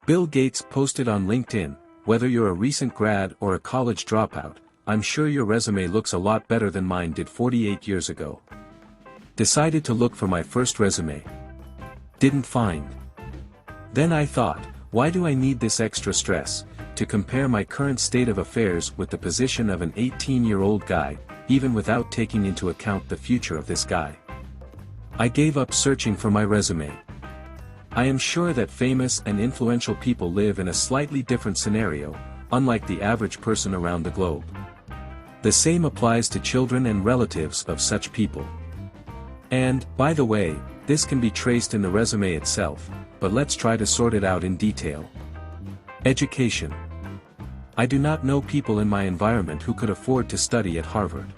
Bill Gates posted on LinkedIn, "Whether you're a recent grad or a college dropout, I'm sure your resume looks a lot better than mine did 48 years ago. Decided to look for my first resume. Didn't find. Then I thought, why do I need this extra stress, to compare my current state of affairs with the position of an 18-year-old guy, even without taking into account the future of this guy? I gave up searching for my resume. I am sure that famous and influential people live in a slightly different scenario, unlike the average person around the globe. The same applies to children and relatives of such people. And, by the way, this can be traced in the resume itself, but let's try to sort it out in detail. Education. I do not know people in my environment who could afford to study at Harvard.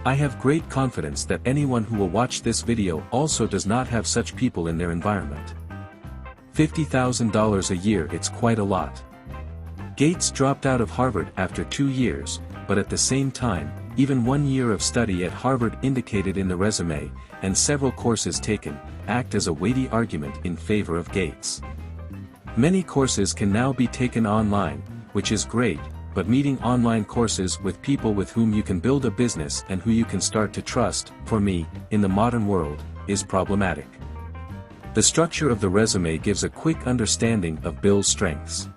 I have great confidence that anyone who will watch this video also does not have such people in their environment. $50,000 a year, it's quite a lot. Gates dropped out of Harvard after 2 years, but at the same time, even 1 year of study at Harvard indicated in the resume, and several courses taken, act as a weighty argument in favor of Gates. Many courses can now be taken online, which is great, but meeting online courses with people with whom you can build a business and who you can start to trust, for me, in the modern world, is problematic. The structure of the resume gives a quick understanding of Bill's strengths.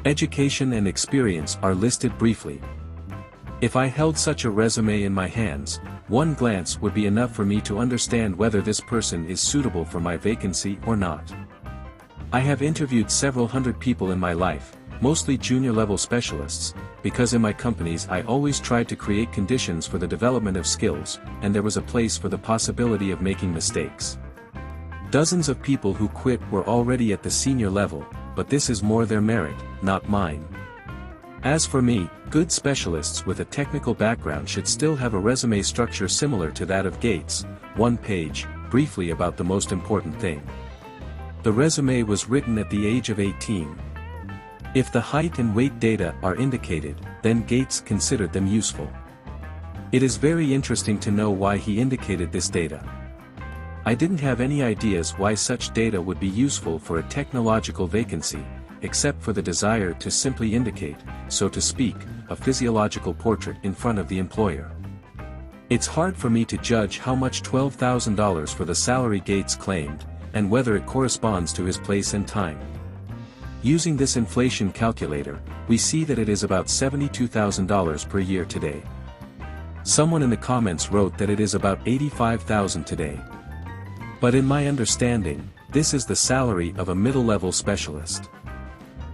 Education and experience are listed briefly. If I held such a resume in my hands, one glance would be enough for me to understand whether this person is suitable for my vacancy or not. I have interviewed several hundred people in my life, mostly junior-level specialists, because in my companies I always tried to create conditions for the development of skills, and there was a place for the possibility of making mistakes. Dozens of people who quit were already at the senior level, but this is more their merit, not mine. As for me, good specialists with a technical background should still have a resume structure similar to that of Gates, 1 page, briefly about the most important thing. The resume was written at the age of 18. If the height and weight data are indicated, then Gates considered them useful. It is very interesting to know why he indicated this data. I didn't have any ideas why such data would be useful for a technological vacancy, except for the desire to simply indicate, so to speak, a physiological portrait in front of the employer. It's hard for me to judge how much $12,000 for the salary Gates claimed, and whether it corresponds to his place and time. Using this inflation calculator, we see that it is about $72,000 per year today. Someone in the comments wrote that it is about $85,000 today. But in my understanding, this is the salary of a middle-level specialist.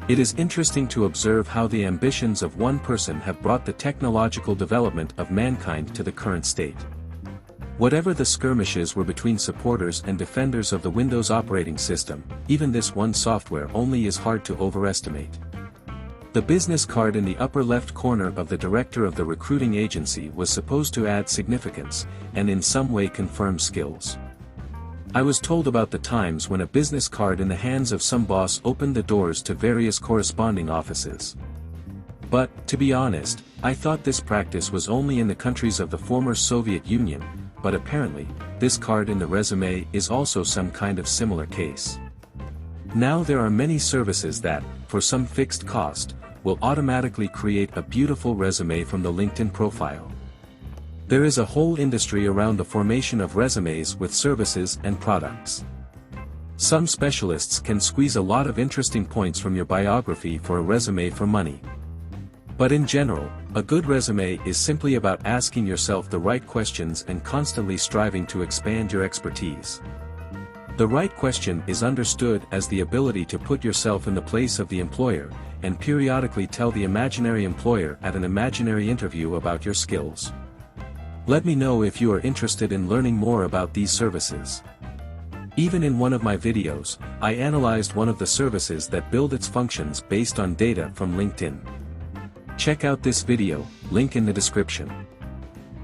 It is interesting to observe how the ambitions of one person have brought the technological development of mankind to the current state. Whatever the skirmishes were between supporters and defenders of the Windows operating system, even this one software only is hard to overestimate. The business card in the upper left corner of the director of the recruiting agency was supposed to add significance, and in some way confirm skills. I was told about the times when a business card in the hands of some boss opened the doors to various corresponding offices. But, to be honest, I thought this practice was only in the countries of the former Soviet Union, but apparently, this card in the resume is also some kind of similar case. Now there are many services that, for some fixed cost, will automatically create a beautiful resume from the LinkedIn profile. There is a whole industry around the formation of resumes with services and products. Some specialists can squeeze a lot of interesting points from your biography for a resume for money. But in general, a good resume is simply about asking yourself the right questions and constantly striving to expand your expertise. The right question is understood as the ability to put yourself in the place of the employer, and periodically tell the imaginary employer at an imaginary interview about your skills. Let me know if you are interested in learning more about these services. Even in one of my videos, I analyzed one of the services that build its functions based on data from LinkedIn. Check out this video, link in the description.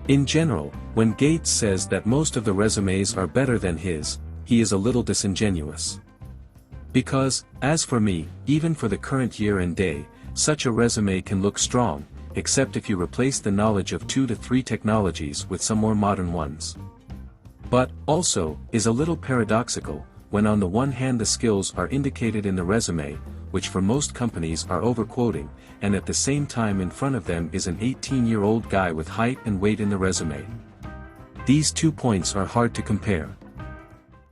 In general, when Gates says that most of the resumes are better than his, he is a little disingenuous. Because, as for me, even for the current year and day, such a resume can look strong, except if you replace the knowledge of 2 to 3 technologies with some more modern ones. But, also, is a little paradoxical, when on the one hand the skills are indicated in the resume, which for most companies are overquoting, and at the same time in front of them is an 18-year-old guy with height and weight in the resume. These 2 points are hard to compare.